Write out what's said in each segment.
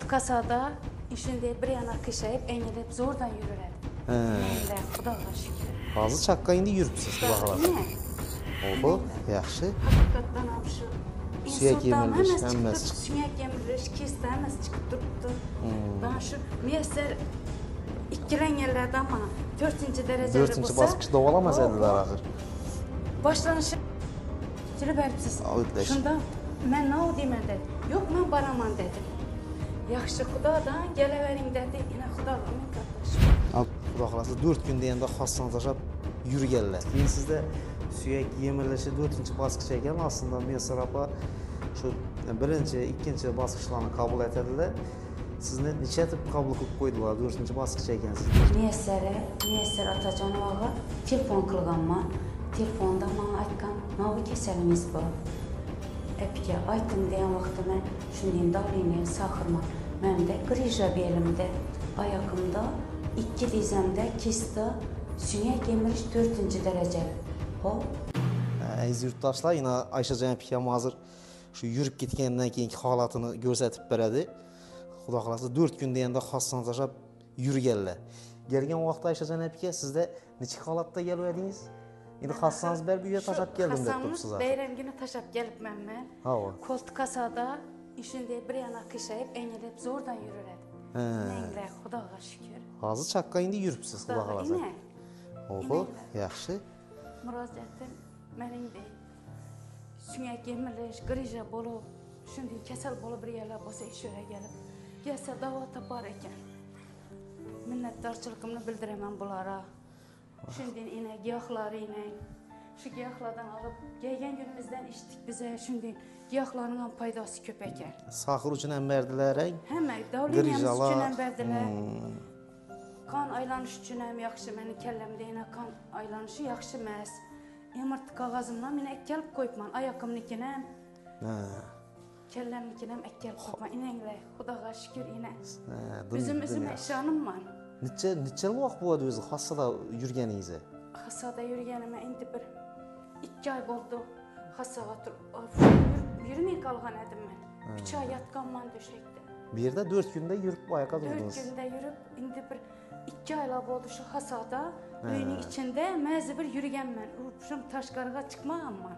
Koltuk kasada işinde bir yana kışayıp eğilip zordan yürürler. Neyler, Xudoga şükür. Hazır çakka indi yürüpsiz Xudo xolasa. Oho, yaxshi. Haqiqatdan ham shu. Suyak yemilish, hammasi chiqib, suyak yemilish, kesda hammasi chiqib turibdi. Ben şu müyesser ikkilanganlardan mana 4-derajada bo'lsa, 4-bosqichda davolamaz edilar axir. Boshlanishi kelib beribsiz. Shunda men nima deyman dedi. Yo'q, men boraman dedi. Yaxshi Xudodan kelavering dedi. Yana Xudoga min katta. Xudo xolasa 4 kun deganda xostani tashlab yurganlar. Keyin sizda suyak yemilishi 4-bosqich ekan, aslında Müyesser opa shu 1-2 bosqichlarni qabul etadilar. Sizni necha etib qabul qilib qo'ydilar 4-bosqich ekansiz. Müyesser Atajonovaga telefon qilganman. Telefonda bana aytgan, "Nima kasalingiz bor?" Epga aytdim degan vaqtda men shunday davleniya saqirman. Menda grija belimda, oyog'imda, 2 dizamda kista suyak yemilish 4-daraja. Hop. Aziz yurtdoshlar, yana Ayshajon apam hozir shu yurib ketgandan keyingi holatini ko'rsatib beradi. Xudo xolasa 4 kun deganda xostani tashlab yurganlar. Kelgan vaqtda Ayshajon apga sizda necha holatda kelibdingiz? Endi xossangiz berib uyga tashlab keldim deb turibsiz. Bayramgina tashlab kelibman men. Koltuk kasada ishinde bir yana qishayib, eğilip zordan yürürler. Neyler, Xudoga şükür. Hozir chaqqa endi yuribsiz Xudo xolasa. Oho, yaxshi. Murojaatim meningdek suyak yemilish, grija bo'lib, shunday kasal bo'lib bir yerlar bo'lsa ish yo'la kelib, kelsa davo topar ekan. Minnatdorchiligimni bildiraman bularga. Shunday ina giyohlarini, shu giyohlardan olib, kelgan kunimizdan ichdik biza, shunday giyohlarning ham foydasi ko'p ekan. Sahur uchun ham berdilar, hamma davleniyamiz uchun ham berdilar. Qon aylanish uchun ham yaxshi, meni kallamda yana qon aylanishi yaxshi emas. Emirti qog'ozimdan men akkalib qo'yibman, oyoqimnikini ham. Kallamnikini ham akkalib qo'yibman. Inanglar, Xudoga shukr ina. O'zim ishonimman. Necha vaqt bo'ldi o'zi xassada yurganingizga? Xassada yurganimga endi bir 2 oy bo'ldi. Xassaga turib yurmay qolgan edim men. 3 oy yotganman döşekda. Bu yerda 4 kunda yurib oyoqqa turdingiz. 4 kunda yurib, endi bir 2 oylar bo'ldi shu xassada. Uyning ichida ma'zi bir yurganman. Shum tashqariga chiqmaganman.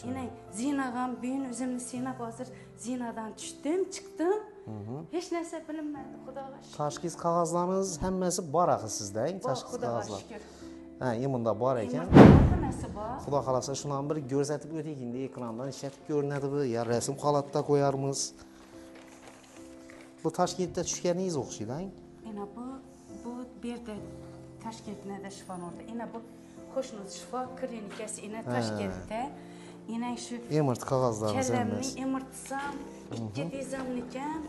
Yine zinagam bugun o'zimni sinab hozir zinadan tushdim, chiqdim. Hech narsa bilinmadi, Xudoga shukr. Tashxis qog'ozlaringiz hammasi bor axir sizda, tashxis qog'ozlar. Ha, imunda bor ekan. Hammasi bor. Xudo xolasa shuni bir ko'rsatib o'taylik endi ekrandan ishlatib ko'rinadimi? Ya rasm holatda qo'yarmiz. Bu Toshkentda tushganingiz o'xshaydi. Ena bu yerda Toshkentda shifoxonada. Ena bu Qo'shni shifo klinikasi ena Toshkentda. Ena shu emort qog'ozlarimiz emas. Emortsam, 2 dizamnikan,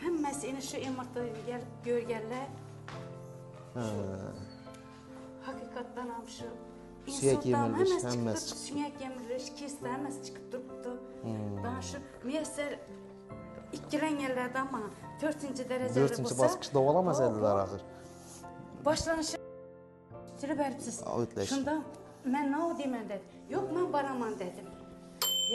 hammasi ena shu emortga kelib ko'rganlar. Haqiqatdan ham shu suyak yemilish, hammasi chiqib, suyak yemilish, kesda hammasi chiqib turibdi. Ben shu müyesser ikkilanganlardan mana 4-darajada bo'lsa, 4-bosqichda davolamaz edilar axir. Boshlanishi kelib beribsiz. Shunda men nima deyman dedi. Yo'q, men boraman dedim.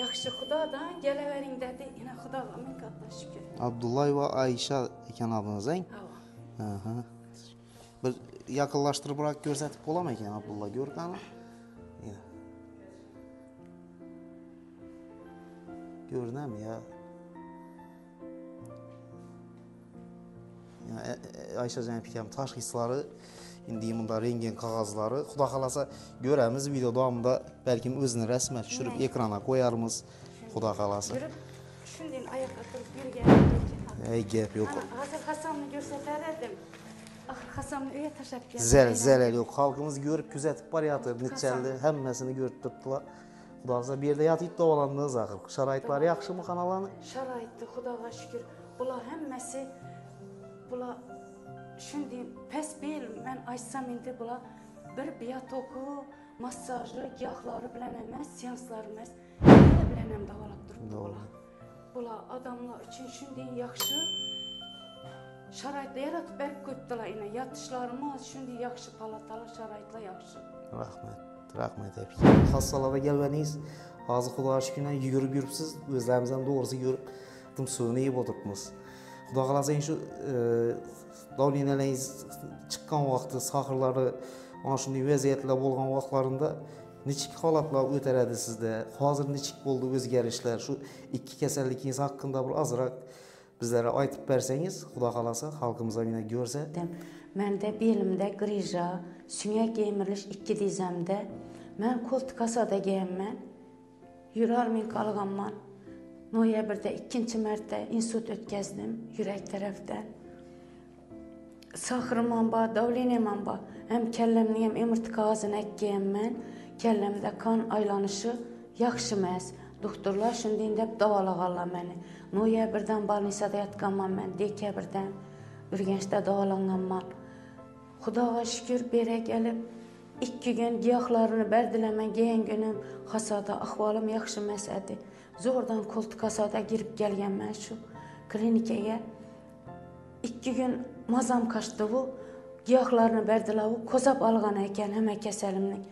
Yaxshi Xudodan kelavering dedi. Yana Xudoga min katta shukr. Abdullayev va Aysha ekan adınız, Aha. Bir yaqinlashtiribroq ko'rsatib bo'laman ekan Abdulla ko'rgani. Ko'rinami ya? Ayshajon apam tashxislari, endi bunda rentgen qog'ozlari, Xudo xolasa ko'ramiz video davomida, balkim o'zini rasman tushirib ekranga qo'yarmiz. Xudo xolasa. Shunday oyoqqa turib yurgan. Ey gap yo'q. Hozir Hasanni ko'rsatar edim. Axir Hasanni uyga tashlab keldim. Zalal yo'q. Xalqimiz ko'rib kuzatib boryapti. Nechaldi hammasini ko'rib turibdilar. Xudo xolasa bu yerda yotib davolandingiz axir. Sharoitlari yaxshimi xonalani? Sharoitli Xudoga shukr. Bular hammasi bular shunday pes bel, men aytsam endi bular bir biotoku, massajı, giyohlari bilan emas, seanslar emas, bilan ham davolab turibdi bular. Bular odamlar uchun shunday yaxshi sharoitlar yaratib berib qo'yibdilar. Ina yotishlarimiz shunday yaxshi, palatalar, sharoitlar yaxshi. Rahmat apki. Xassalarda kelganingiz, hozir Xudoga shukr yugurib yuribsiz, o'zlaringiz ham to'g'risi yurib, tumsuvni yeb o'tiribmiz. Xudo xolasa shu davleniyalarıngiz chiqqan vaqtda, sahirlari ana shunday vaziyatlar bo'lgan vaqtlarında nechik holatlar o'taradi sizda? Hozir nechik bo'ldi o'zgarishlar? Shu ikki kasalligingiz haqida bir ozroq bizlarga aytib bersangiz, Xudo xolasa xalqimiz yana ko'rsa. Mende belimde grija, sünyak yemiriliş 2 dizemde. Men kolt kasada giyemmen. Yürarmin kalganman. Noyabr'da 2. mərtə insult ötkəzdim yürək tərəfdən. Saxırman ba, davleniyman ba. Həm kəlləmliyəm, emirtik ağzını əkkəyəm Kəlləmdə kan aylanışı yaxşı məz. Doktorlar şündiyində davalağarlar məni. Noyabr'dan balnisada yatqanman mən, dekabr'dan Ürgəncdə davalanğanman. Xudağa şükür berə gəlib 2 gün giyahlarını bərdiləmən geyen günüm xasada ahvalım yaxşı məsədi. Zordan koltuk kasada girip gəlgən mən şu klinikaya 2 gün mazam kaçtı bu. Giyahlarını bərdilə bu. Kozab alğan əkən həmə kəsəlimlik.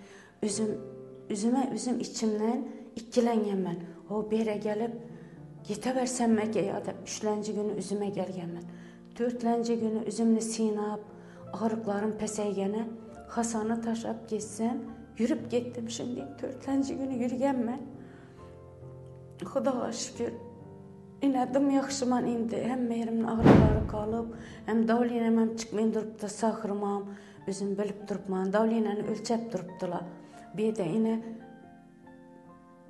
Üzüm içimdən ikkiləngən mən. O berə gəlib yetə bərsənməkə ya da 3-cü günü üzümə gəlgən mən. 4-cü günü üzümünü sinab, ağrıqlarım pəsəygənə xasanı taşab geçsəm, yürüp getdim şimdi. 4-cü günü yürügən mən. Xudağa şükür, inadım yaxşıman indi. Hem mehrimin ağrıları qalıb, hem davlenəməm çıxmayın durub da saxırmam, özüm bilib durubman, davlenəni ölçəb durubdular. Bir də yine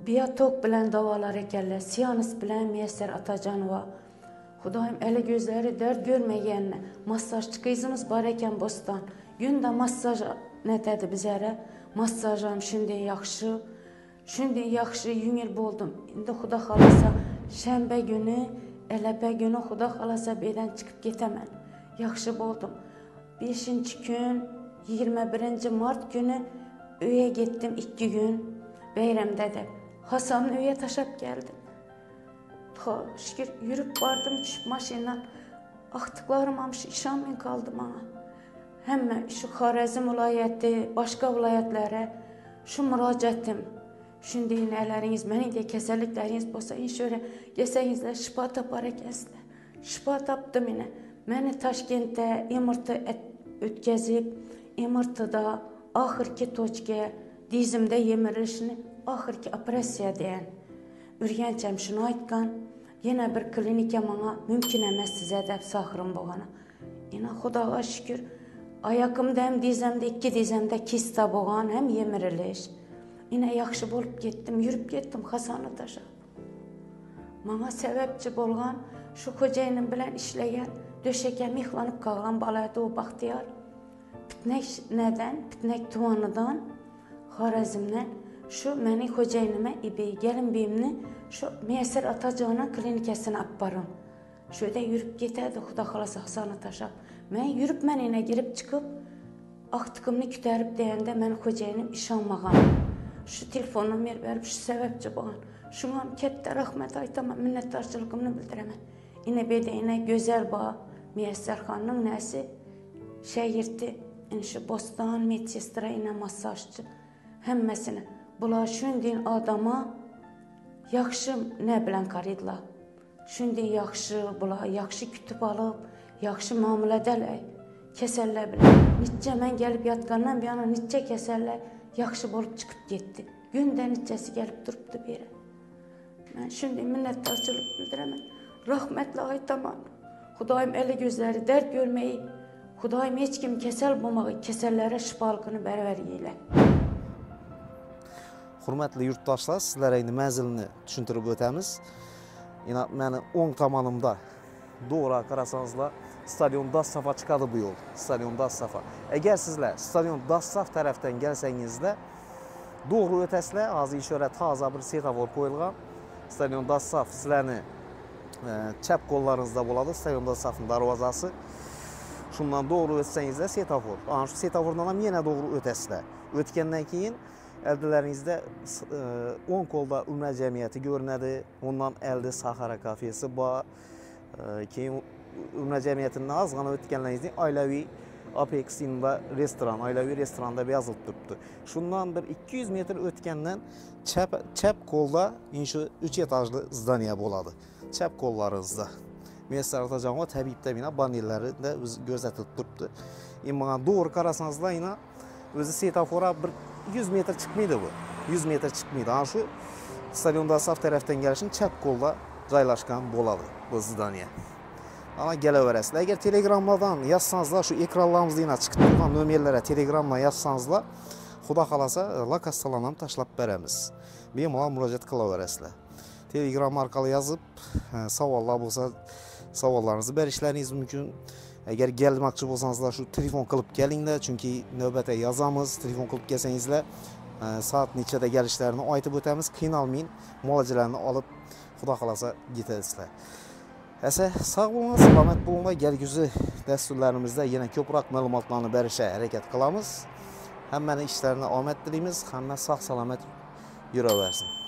biyatok bilən davalar ekərlər, siyanus bilən Müyəssər Atacanova. Xudayım əli gözləri dərd görməyənlə, massajçı qızımız var ekən bostan. Gündə massaj nətədi bizərə, massajam şimdi yaxşı. Şimdi yaxşı yüngül boldum. İndi Xuda xalasa şənbə günü, ələbə günü Xuda xalasa beydən çıxıb getəmən. Yaxşı boldum. 5-ci gün, 21-ci mart günü öyə getdim 2 gün. Bəyramda da Hasanın öyə taşab gəldim. Şükür yürüb vardım, düşüb maşindan. Axtıqlarım hamısı işanmin qaldı bana. Həmmə şu Xarəzm vilayəti, başqa vilayətlərə şu müraciətim. Şimdi nələriniz, mənim də kəsəllikləriniz bolsa, inşöre gəlsənizlər, şifa tapar əkənsizlər. Şifa tapdım yine. Məni Taşkentdə imirti ötkəzib, imirtida axırki toçka, dizimdə yemirilişini axırki operasiya deyən. Ürgəncəm şunu aytqan, yenə bir klinika mənə mümkün emas sizə dəb saxırım boğana. Yine Xudağa şükür, ayaqımda hem dizimdə, 2 dizimdə kista boğan, hem yemiriliş. Yine yaxşı bolup getdim, yürüp getdim Hasanı taşa. Mama səbəbçi bolğan, şu Xocaynım bilən işləyən, döşəkə mixlanıb qalğan balaydı o Baxtiyar. Pitnək nədən? Pitnək tuvanıdan, Xarəzmdən, şu məni Xocaynımə ibi, gəlin beyimni, şu Müyəssər Atacanın klinikasına aparım. Şöyle yürüp getədi, Xuda xalasa Hasanı taşa. Mən yürüp mən yine girip çıxıb, axtıqımını kütərib deyəndə mən Xocaynım iş almağam. Şu telefonunu verib, şu səbəbçi bağın. Şuna kətdə rəhmət aytamam, minnətdarçılığımını bildirəmən. Yine bir de yine güzel bağ, Müyəssər xanının nəsi şəhirdi. Şu bostan, medsestra, yine masajçı. Həmməsinə. Bunlar şündin adama yaxşı nə bilən qarıdlar. Şündin yaxşı, bunlar yaxşı kütüb alıb, yaxşı müamilədə kəsəllər bilən. Neçə mən gəlib yatqandan bir yana neçə kəsəllər yaxşı olub çıxıb getdi. Gündə neçəsi gəlib durubdu bir yerə. Mən şimdi minnətdarçılıq bildirəmən. Rəhmətlə aytaman. Xudayım əli gözləri dərd görməyi, Xudayım heç kim kəsəl bulmağı, kəsəllərə şifalığını bərabər eylə. Hürmetli yurttaşlar, sizlere indi mənzilini düşündürüb ötəmiz. Yine mənim 10 tamanımda doğru qarasanızlar, stadion Dastafa çıxadı bu yol. Stadion Dastafa. Əgər sizlər stadion Dastaf tərəfdən gəlsənizdə, doğru ötəsilər, azı işarət taza bir setafor qoyulğan. Stadion Dastaf sizlərini çəp qollarınızda buladı. Stadion Dastafın darvazası. Şundan doğru ötsənizdə setafor. Şu setafordan hem yenə doğru ötəsilər. Ötkəndən keyin əldələrinizdə 10 kolda Ümrə Cəmiyyəti görünədi. Ondan əldə Saxara kafesi var. Keyin Ümrə Cəmiyyətinin az qana ötkənlərinizdə Ailəvi Apex inda restoran, Ailəvi restoranda yazılıb durubdu. Şundan bir 200 metr ötkəndən çəp kolda 3 etajlı zdaniya boladı. Çəp kollarınızda. müəssisələr atacağım var. Təbii bina panelləri də gözlətilib durubdu. Amma doğru qarasanızlar yine özü setafora bir 100 metr çıxmaydı bu. 100 metr çıxmaydı. Ana şu stadionda saf tərəfdən gəlişin çap qolda caylaşqan boladı bu zdaniya. Ana gələ-verəsilə. Əgər telegramlardan yazsanızlar, şu ekranlarımızda yine çıxıb duran nömrələrə telegramla yazsanızlar, Xuda xalasa lakassalanam taşlap bərəmiz. Bemalol müraciət qıla-verəsilə. Telegram arqalı yazıb savollar bolsa savollarınızı bərişləriniz mümkün. Əgər gəlməkçi bolsanızlar şu telefon qılıb gəlinglər, çünki növbətə yazamız. Telefon qılıb gəlsənizlər saat neçədə gəlişlərini aytıb ötəmiz. Qiyinalmayın, müalicələrini alıb Xuda xalasa getərsizlər. Əsə sağ olun, səlamət olun. Gəlgüzü dəsturlarımızda yenə köprək məlumatlarını bərişə hərəkət qılamız. Həmməni işlərinə omad diləyimiz, həmmə sağ salamat yürə versin.